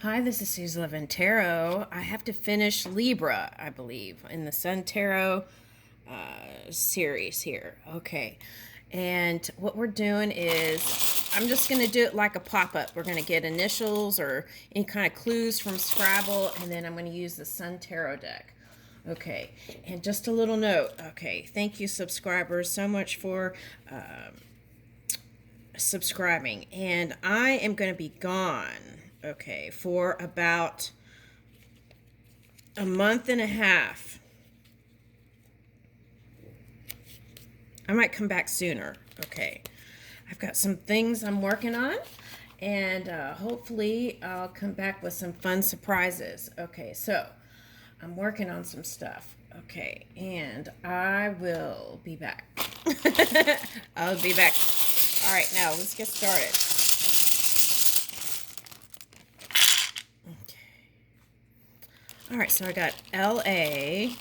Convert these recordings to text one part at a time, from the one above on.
Hi, this is Susie Levin Tarot. I have to finish Libra, I believe, in the Sun Tarot series here. Okay. And what we're doing is, I'm just going to do it like a pop-up. We're going to get initials or any kind of clues from Scrabble, and then I'm going to use the Sun Tarot deck. Okay. And just a little note. Okay. Thank you, subscribers, so much for subscribing. And I am going to be gone, okay, for about a month and a half. I might come back sooner. Okay. I've got some things I'm working on, and hopefully I'll come back with some fun surprises. Okay, so I'm working on some stuff. Okay, and I will be back. I'll be back. All right, now let's get started. Okay. All right, so I got LA.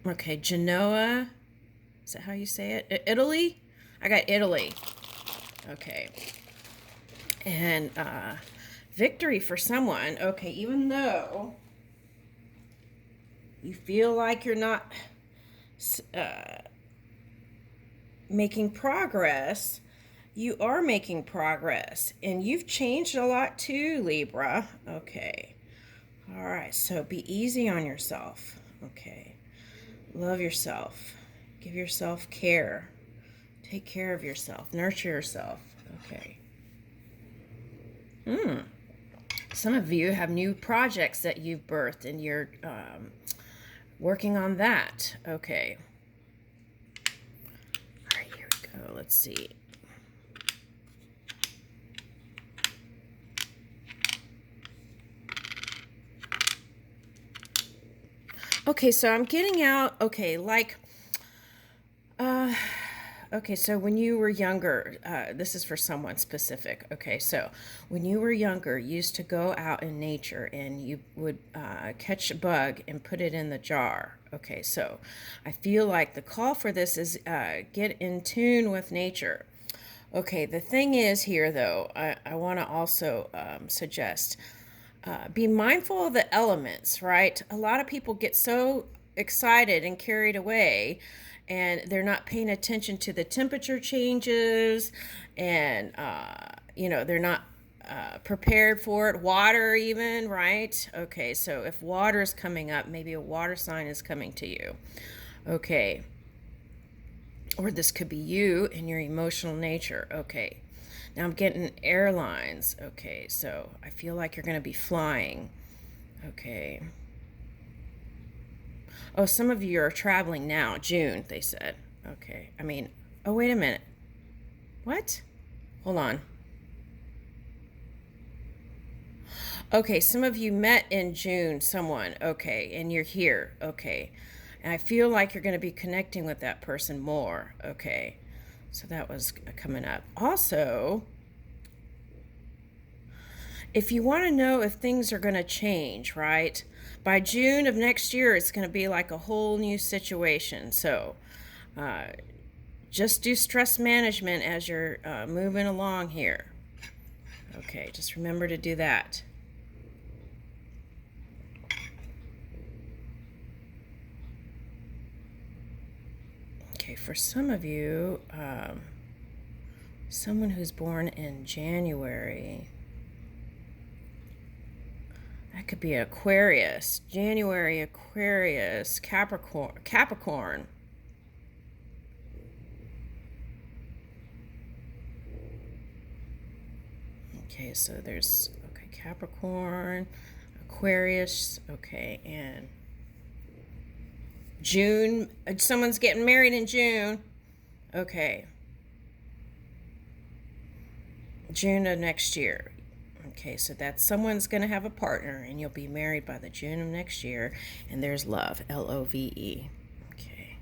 Okay, Genoa. Is that how you say it? Italy? I got Italy. Okay. And victory for someone. Okay, even though you feel like you're not making progress, you are making progress. And you've changed a lot too, Libra. Okay. All right, so be easy on yourself. Okay. Love yourself. Give yourself care. Take care of yourself. Nurture yourself. Okay. Some of you have new projects that you've birthed and you're working on that. Okay. All right, here we go. Let's see. Okay, so I'm getting out, okay, like, okay, so when you were younger, this is for someone specific. Okay, so when you were younger, you used to go out in nature and you would catch a bug and put it in the jar. Okay, so I feel like the call for this is get in tune with nature. Okay, the thing is here, though, I want to also suggest be mindful of the elements, right? A lot of people get so excited and carried away, and they're not paying attention to the temperature changes, and, they're not prepared for it. Water, even, right? Okay, so if water is coming up, maybe a water sign is coming to you. Okay. Or this could be you and your emotional nature. Okay. Now I'm getting airlines. Okay, so I feel like you're going to be flying. Okay. Oh, some of you are traveling now. June, they said. Okay. Oh, wait a minute. What? Hold on. Okay, some of you met in June, someone. Okay, and you're here. Okay. And I feel like you're going to be connecting with that person more. Okay. So that was coming up. Also, if you want to know if things are going to change, right? By June of next year, it's going to be like a whole new situation. So just do stress management as you're moving along here. Okay, just remember to do that. Okay, for some of you, someone who's born in January, that could be Aquarius, January, Aquarius, Capricorn. Okay, so there's, okay, Capricorn, Aquarius, okay, and June, someone's getting married in June. Okay. June of next year. Okay, so that's someone's going to have a partner and you'll be married by the June of next year. And there's love, Love. Okay. Okay.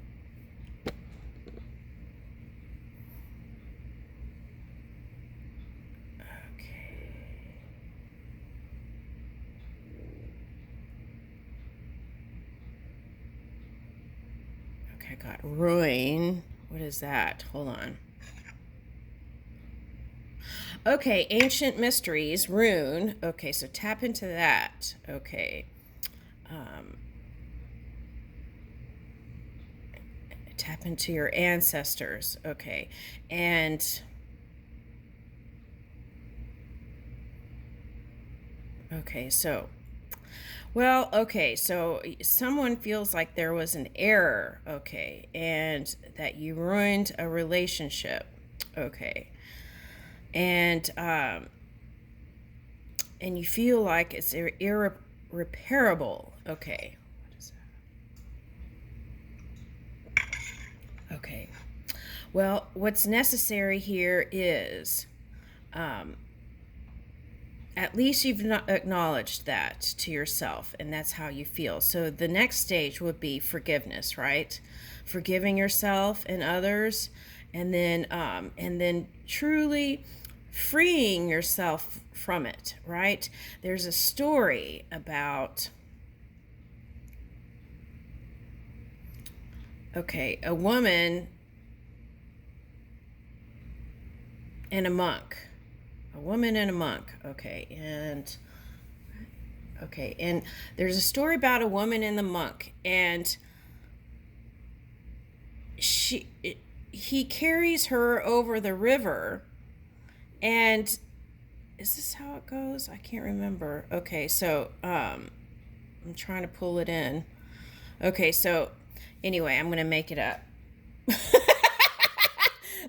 I got ruin. What is that? Hold on. Okay, ancient mysteries, rune. Okay, so tap into that. Okay. Tap into your ancestors. Okay. And okay, so well, okay, so someone feels like there was an error, okay, and that you ruined a relationship, okay, and you feel like it's irreparable, okay. What is that? Okay. Well, what's necessary here is at least you've not acknowledged that to yourself, and that's how you feel. So the next stage would be forgiveness, right? Forgiving yourself and others, and then truly freeing yourself from it, right? There's a story about a woman and a monk. A woman and a monk. And there's a story about a woman and the monk, and he carries her over the river, and is this how it goes? I can't remember. Okay, so I'm trying to pull it in. Okay, so anyway, I'm gonna make it up.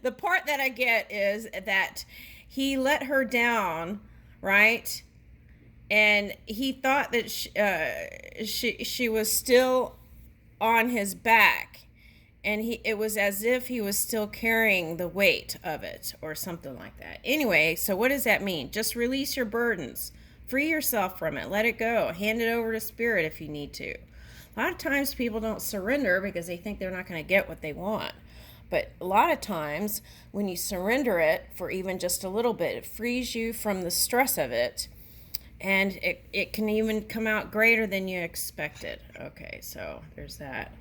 The part that I get is that he let her down, right? And he thought that she was still on his back, and it was as if he was still carrying the weight of it or something like that. Anyway, so what does that mean? Just release your burdens. Free yourself from it. Let it go. Hand it over to spirit if you need to. A lot of times people don't surrender because they think they're not going to get what they want. But a lot of times when you surrender it for even just a little bit, it frees you from the stress of it, and it can even come out greater than you expected. Okay, so there's that.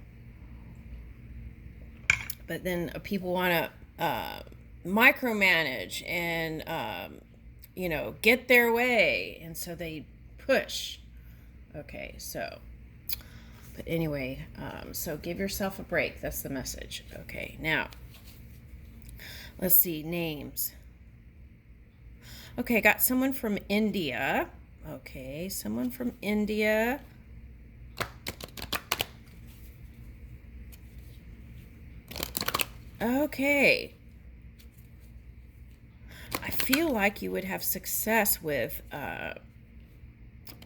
But then people want to micromanage and get their way, and so they push. Okay, so but anyway, so give yourself a break. That's the message. Okay, now let's see, names. Okay, I got someone from India. Okay, someone from India. Okay. I feel like you would have success with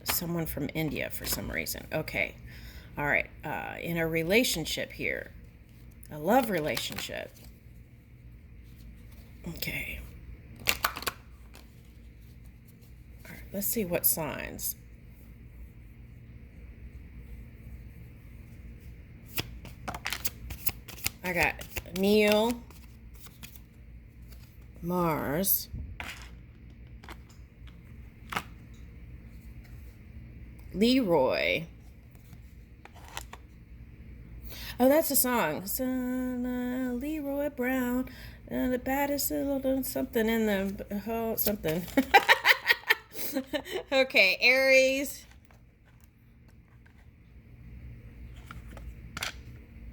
someone from India for some reason. Okay. All right. In a relationship here, a love relationship. Okay. All right. Let's see what signs. I got Neil, Mars, Leroy. Oh, that's a song. Son, Leroy Brown, the baddest little something in the something. Okay, Aries.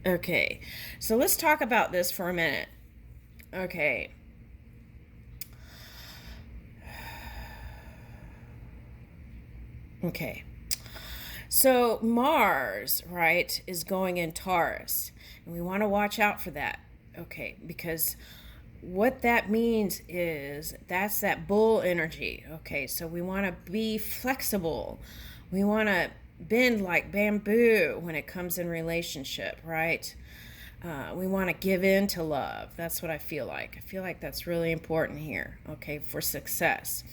Okay, so let's talk about this for a minute. Okay. Okay. So Mars, right, is going in Taurus, and we want to watch out for that. Okay, because what that means is that's that bull energy. Okay, so we want to be flexible. We want to bend like bamboo when it comes in relationship, right? We want to give in to love. That's what I feel like. I feel like that's really important here, okay, for success.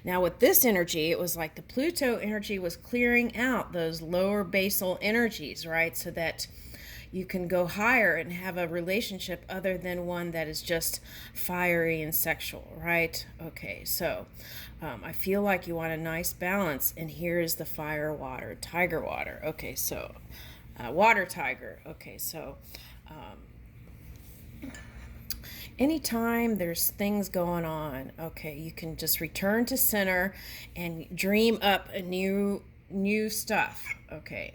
Now, with this energy, it was like the Pluto energy was clearing out those lower basal energies, right, so that you can go higher and have a relationship other than one that is just fiery and sexual, right? Okay, so I feel like you want a nice balance, and here is the fire water, tiger water. Okay, so water tiger. Okay, so Anytime there's things going on, okay, you can just return to center and dream up a new stuff, okay.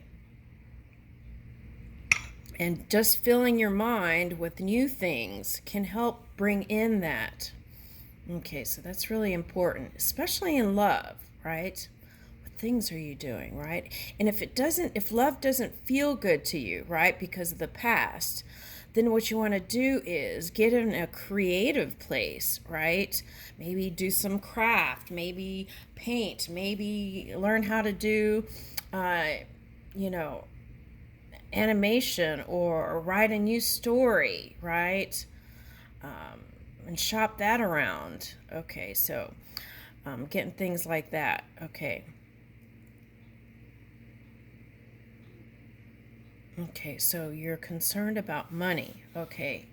And just filling your mind with new things can help bring in that. Okay, so that's really important, especially in love, right? What things are you doing, right? And if love doesn't feel good to you, right, because of the past, then what you want to do is get in a creative place, right? Maybe do some craft, maybe paint, maybe learn how to do, you know, animation or write a new story, right? And shop that around. Okay, so getting things like that. Okay. Okay, so you're concerned about money. Okay.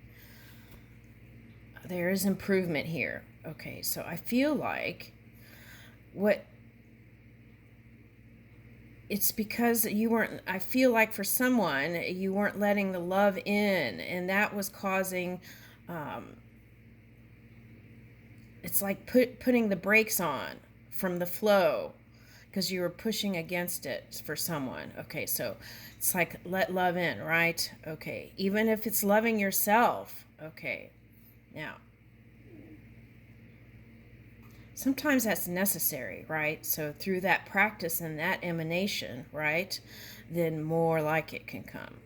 There is improvement here. Okay, so I feel like it's because I feel like for someone, you weren't letting the love in, and that was causing, it's like putting the brakes on from the flow because you were pushing against it for someone. Okay, so it's like let love in, right? Okay, even if it's loving yourself. Okay, now sometimes that's necessary, right? So through that practice and that emanation, right, then more like it can come.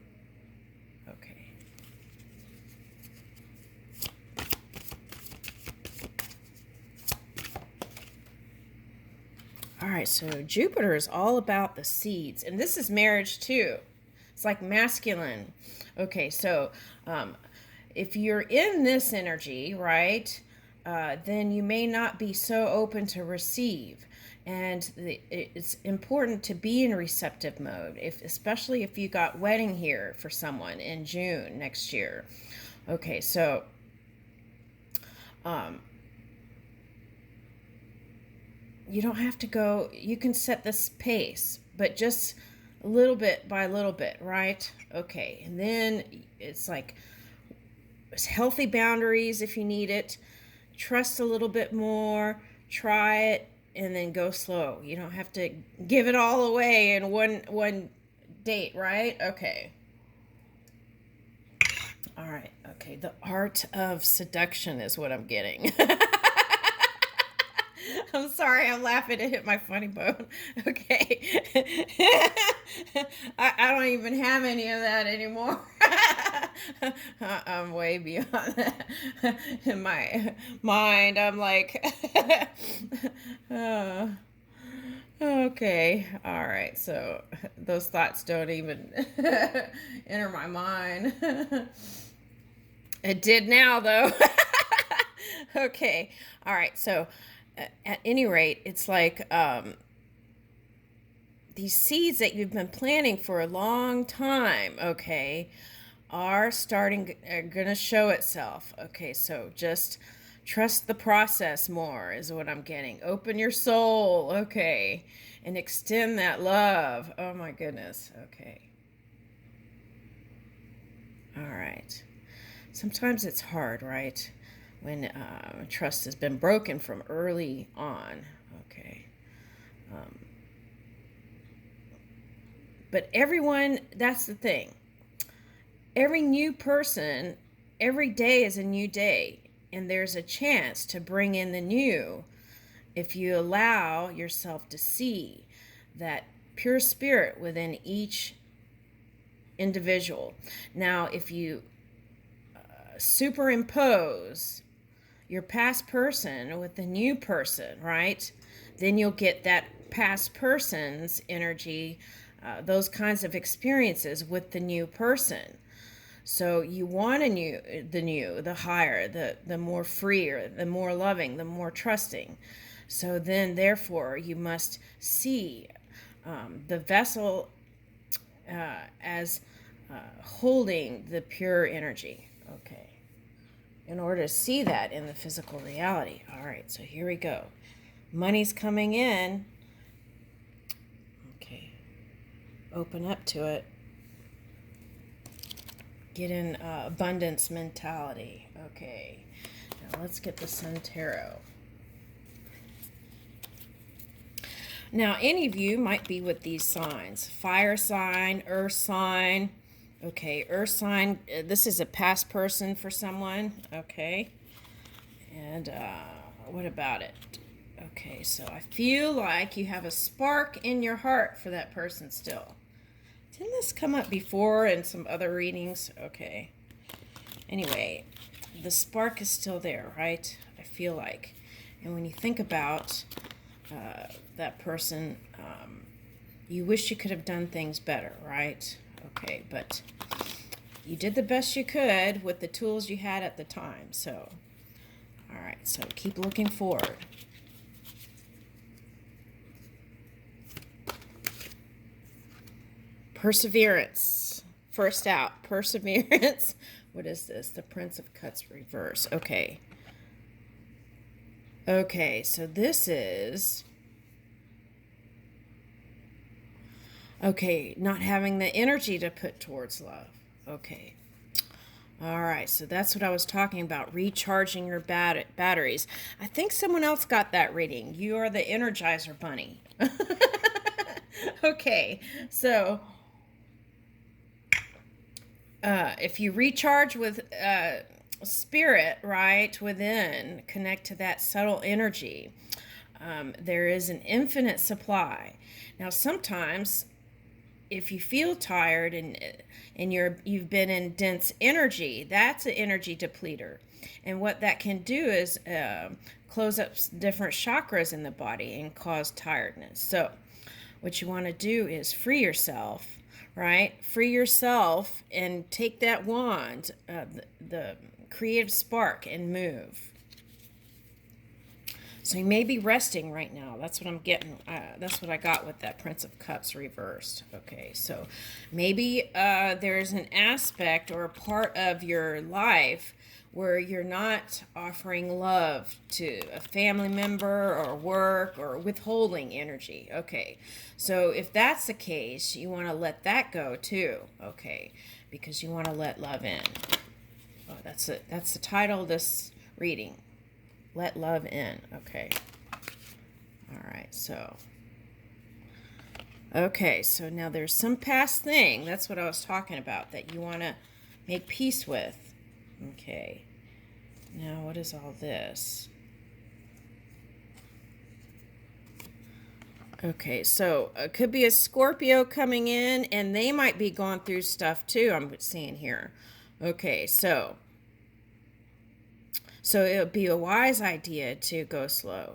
Okay. All right, so Jupiter is all about the seeds, and this is marriage too. It's like masculine. Okay, so if you're in this energy, right, then you may not be so open to receive. And it's important to be in receptive mode, especially if you got wedding here for someone in June next year. Okay, so you don't have to go, you can set this pace, but just a little bit by little bit, right? Okay, and then it's like it's healthy boundaries if you need it. Trust a little bit more, try it, and then go slow. You don't have to give it all away in one date, right? Okay. All right. Okay. The art of seduction is what I'm getting. I'm sorry, I'm laughing. It hit my funny bone. Okay. I don't even have any of that anymore. I'm way beyond that. In my mind, I'm like, okay. All right. So those thoughts don't even enter my mind. It did now, though. Okay. All right. So at any rate, it's like these seeds that you've been planting for a long time, okay, are going to show itself. Okay, so just trust the process more is what I'm getting. Open your soul, okay, and extend that love. Oh my goodness, okay. All right. Sometimes it's hard, right? When trust has been broken from early on. Okay. But everyone, that's the thing. Every new person, every day is a new day. And there's a chance to bring in the new if you allow yourself to see that pure spirit within each individual. Now, if you superimpose your past person with the new person, right? Then you'll get that past person's energy, those kinds of experiences with the new person. So you want the higher, the more freer, the more loving, the more trusting. So then, therefore, you must see the vessel as holding the pure energy. Okay. In order to see that in the physical reality. All right, so here we go. Money's coming in. Okay. Open up to it. Get in abundance mentality. Okay. Now let's get the Sun Tarot. Now, any of you might be with these signs. Fire sign, earth sign. Okay, earth sign. This is a past person for someone. Okay. And what about it? Okay, so I feel like you have a spark in your heart for that person still. Didn't this come up before in some other readings? Okay. Anyway, the spark is still there, right? I feel like. And when you think about that person, you wish you could have done things better, right? Okay, but you did the best you could with the tools you had at the time. So, all right, so keep looking forward. Perseverance. First out, perseverance. What is this? The Prince of Cups reverse. Okay. Okay, so this is... Okay, not having the energy to put towards love. Okay. All right, so that's what I was talking about, recharging your batteries. I think someone else got that reading. You are the Energizer Bunny. Okay, so if you recharge with spirit, right, within, connect to that subtle energy, there is an infinite supply. Now, sometimes if you feel tired and you've been in dense energy, that's an energy depleter. And what that can do is close up different chakras in the body and cause tiredness. So what you want to do is free yourself, right? Free yourself and take that wand, the creative spark, and move. So you may be resting right now. That's what I'm getting. That's what I got with that Prince of Cups reversed. Okay, so maybe there's an aspect or a part of your life where you're not offering love to a family member or work or withholding energy. Okay, so if that's the case, you want to let that go too. Okay, because you want to let love in. Oh, that's it. That's the title of this reading. Let love in. Okay. All right. So. Okay. So now there's some past thing. That's what I was talking about that you want to make peace with. Okay. Now what is all this? Okay. So it could be a Scorpio coming in and they might be going through stuff too. I'm seeing here. Okay. So it would be a wise idea to go slow.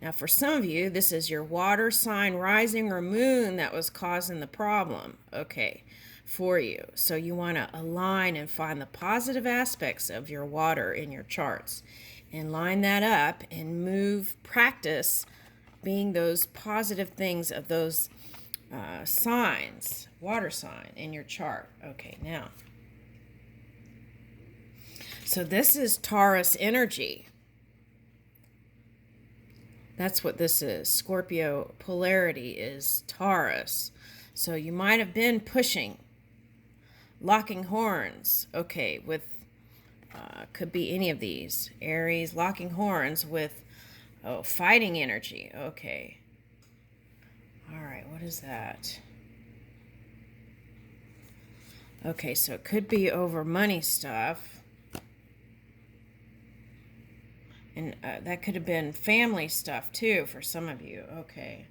Now, for some of you, this is your water sign, rising, or moon that was causing the problem, okay, for you. So you want to align and find the positive aspects of your water in your charts and line that up and move, practice being those positive things of those signs, water sign in your chart. Okay, now. So this is Taurus energy. That's what this is. Scorpio polarity is Taurus. So you might have been pushing, locking horns. Okay, with, could be any of these. Aries, locking horns with, fighting energy. Okay. All right, what is that? Okay, so it could be over money stuff. And that could have been family stuff, too, for some of you. Okay.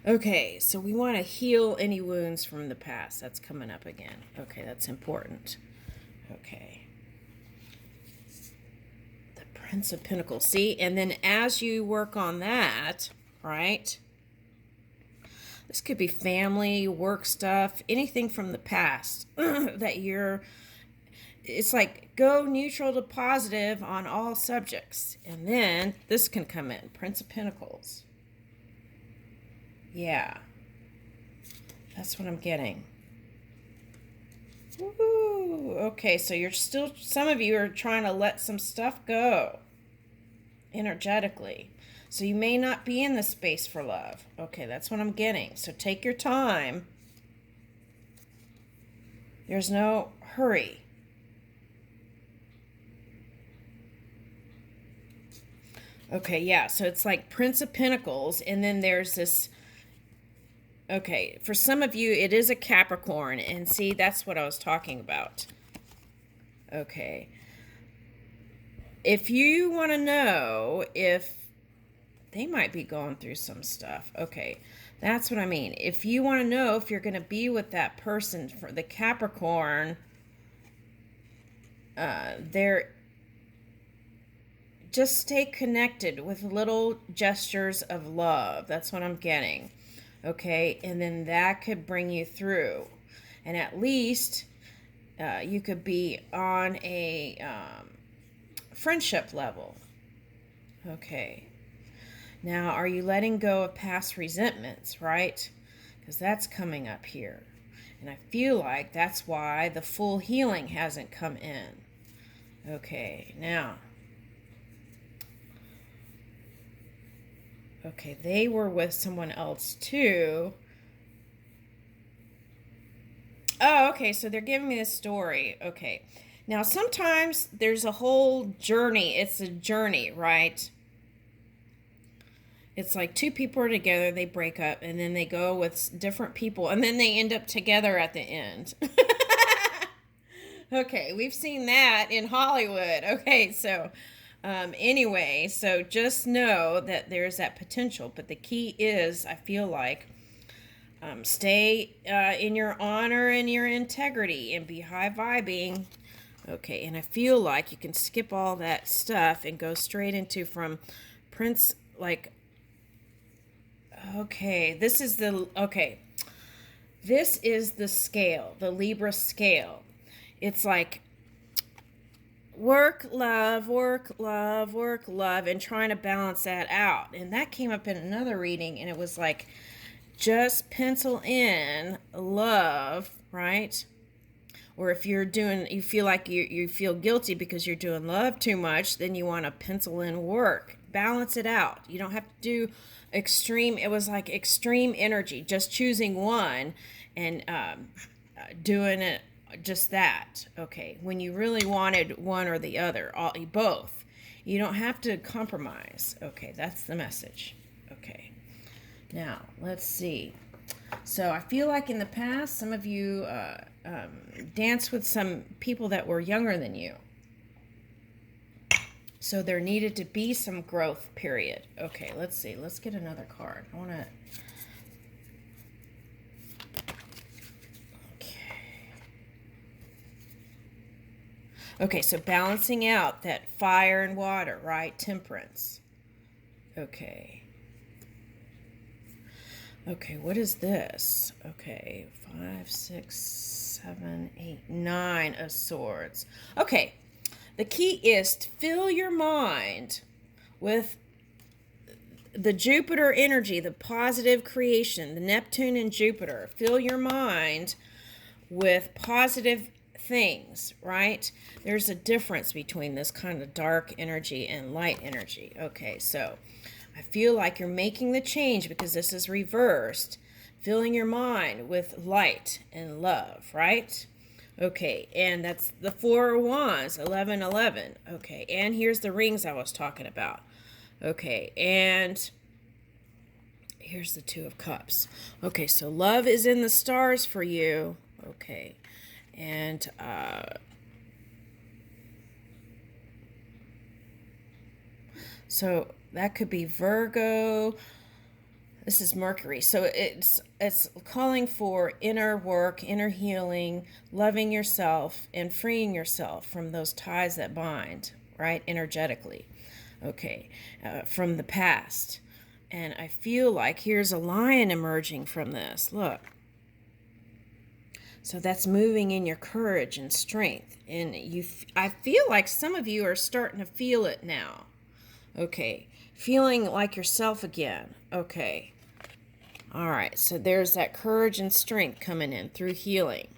Okay, so we want to heal any wounds from the past. That's coming up again. Okay, that's important. Okay. The Prince of Pentacles. See? And then as you work on that, right? This could be family, work stuff, anything from the past that you're... It's like go neutral to positive on all subjects. And then this can come in. Prince of Pentacles. Yeah. That's what I'm getting. Woo. Okay, so you're still, some of you are trying to let some stuff go energetically. So you may not be in the space for love. Okay, that's what I'm getting. So take your time. There's no hurry. Okay, yeah, so it's like Prince of Pentacles, and then there's this, okay, for some of you, it is a Capricorn, and see, that's what I was talking about. Okay. If you want to know if they might be going through some stuff, okay, that's what I mean. If you want to know if you're going to be with that person, for the Capricorn, they're just stay connected with little gestures of love. That's what I'm getting. Okay, and then that could bring you through. And at least you could be on a friendship level. Okay. Now, are you letting go of past resentments, right? Because that's coming up here. And I feel like that's why the full healing hasn't come in. Okay, now. Okay, they were with someone else too. Oh, okay, so they're giving me this story. Okay. Now, sometimes there's a whole journey. It's a journey, right? It's like two people are together, they break up, and then they go with different people, and then they end up together at the end. Okay, we've seen that in Hollywood. Okay, so anyway, so just know that there's that potential, but the key is, I feel like, stay in your honor and your integrity and be high vibing. Okay, and I feel like you can skip all that stuff and go straight into from Prince, like, okay, this is the scale, the Libra scale. It's like work, love, work, love, work, love, and trying to balance that out. And that came up in another reading, and it was like, just pencil in love, right? Or if you're doing, you feel like you feel guilty because you're doing love too much, then you want to pencil in work. Balance it out. You don't have to do extreme. It was like extreme energy, just choosing one and doing it just that. Okay, when you really wanted one or the other, both. You don't have to compromise. Okay, that's the message. Okay, now let's see. So I feel like in the past, some of you danced with some people that were younger than you. So there needed to be some growth period. Okay, let's see. Let's get another card. I want to... Okay, so balancing out that fire and water, right? Temperance. Okay. Okay, what is this? Okay, 5, 6, 7, 8, 9 of swords. Okay, the key is to fill your mind with the Jupiter energy, the positive creation, the Neptune and Jupiter. Fill your mind with positive things, right? There's a difference between this kind of dark energy and light energy. Okay, so I feel like you're making the change because this is reversed. Filling your mind with light and love, right? Okay, and that's the 4 of Wands, 11, 11. Okay, and here's the rings I was talking about. Okay, and here's the 2 of Cups. Okay, so love is in the stars for you. Okay, and so that could be Virgo. This is Mercury. So it's calling for inner work, inner healing, loving yourself, and freeing yourself from those ties that bind, right? Energetically. Okay. From the past. And I feel like here's a lion emerging from this. Look. So that's moving in your courage and strength. And I feel like some of you are starting to feel it now. Okay. Feeling like yourself again. Okay. All right. So there's that courage and strength coming in through healing.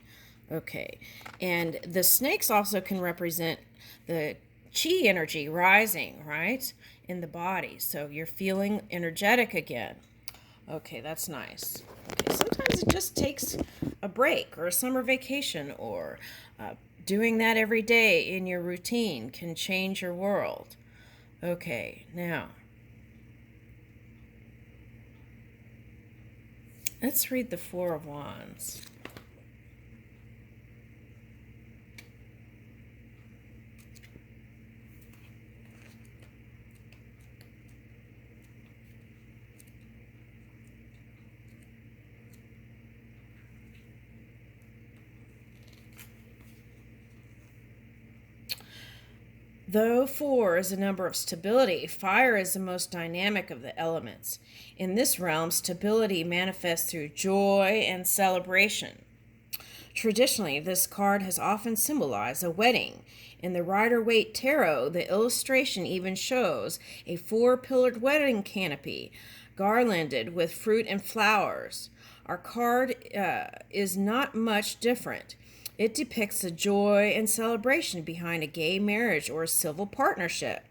Okay. And the snakes also can represent the chi energy rising, right, in the body. So you're feeling energetic again. Okay, that's nice. Okay, sometimes it just takes a break or a summer vacation, or doing that every day in your routine can change your world. Okay, now let's read the Four of Wands. Though 4 is a number of stability, fire is the most dynamic of the elements. In this realm, stability manifests through joy and celebration. Traditionally, this card has often symbolized a wedding. In the Rider-Waite Tarot, the illustration even shows a 4-pillared wedding canopy, garlanded with fruit and flowers. Our card is not much different. It depicts the joy and celebration behind a gay marriage or a civil partnership.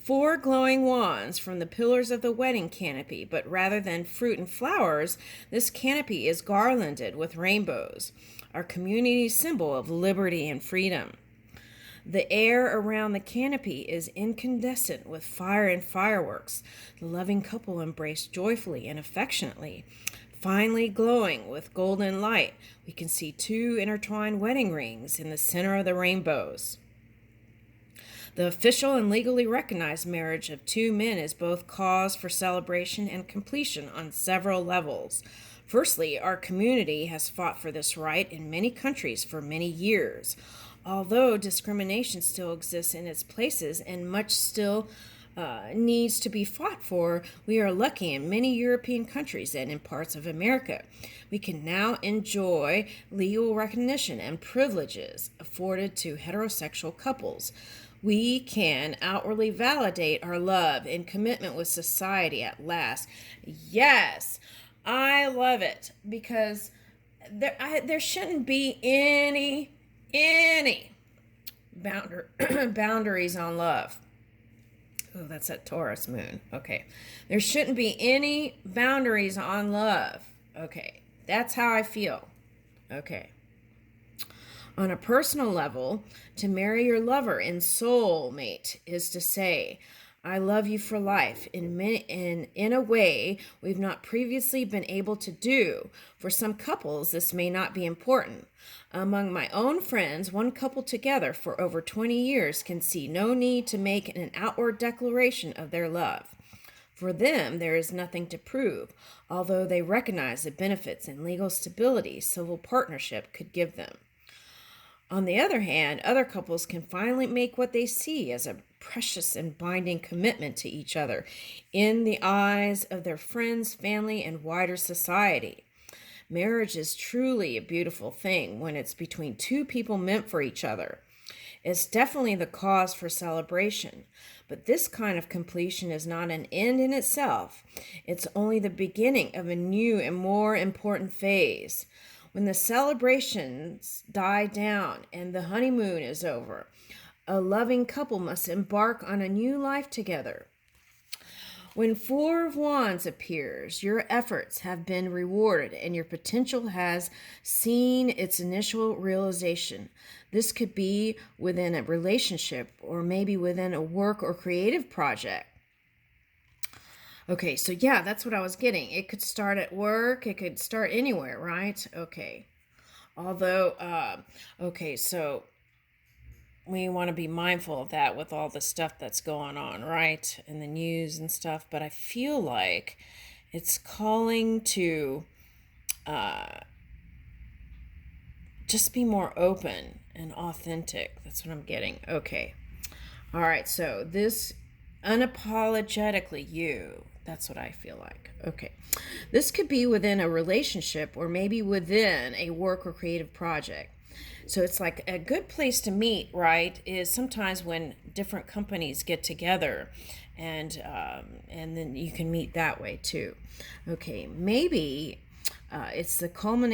4 glowing wands from the pillars of the wedding canopy, but rather than fruit and flowers, this canopy is garlanded with rainbows, our community symbol of liberty and freedom. The air around the canopy is incandescent with fire and fireworks. The loving couple embrace joyfully and affectionately. Finely glowing with golden light, we can see 2 intertwined wedding rings in the center of the rainbows. The official and legally recognized marriage of 2 men is both cause for celebration and completion on several levels. Firstly, our community has fought for this right in many countries for many years. Although discrimination still exists in its places and much still needs to be fought for, we are lucky in many European countries and in parts of America. We can now enjoy legal recognition and privileges afforded to heterosexual couples. We can outwardly validate our love and commitment with society at last. Yes, I love it, because there shouldn't be any boundaries on love. Oh, that's that Taurus moon. Okay. There shouldn't be any boundaries on love. Okay. That's how I feel. Okay. On a personal level, to marry your lover and soulmate is to say, I love you for life in a way we've not previously been able to do. For some couples, this may not be important. Among my own friends, one couple together for over 20 years can see no need to make an outward declaration of their love. For them, there is nothing to prove, although they recognize the benefits and legal stability civil partnership could give them. On the other hand, other couples can finally make what they see as a precious and binding commitment to each other in the eyes of their friends, family, and wider society. Marriage is truly a beautiful thing when it's between 2 people meant for each other. It's definitely the cause for celebration, but this kind of completion is not an end in itself. It's only the beginning of a new and more important phase. When the celebrations die down and the honeymoon is over, a loving couple must embark on a new life together. When 4 of Wands appears, your efforts have been rewarded and your potential has seen its initial realization. This could be within a relationship or maybe within a work or creative project. Okay, so yeah, that's what I was getting. It could start at work. It could start anywhere, right? Okay. Although, so we want to be mindful of that with all the stuff that's going on, right? In the news and stuff. But I feel like it's calling to just be more open and authentic. That's what I'm getting. Okay. All right, so this unapologetically you. That's what I feel like. Okay. This could be within a relationship or maybe within a work or creative project. So it's like a good place to meet, right, is sometimes when different companies get together, and then you can meet that way too. Okay, maybe it's the culmination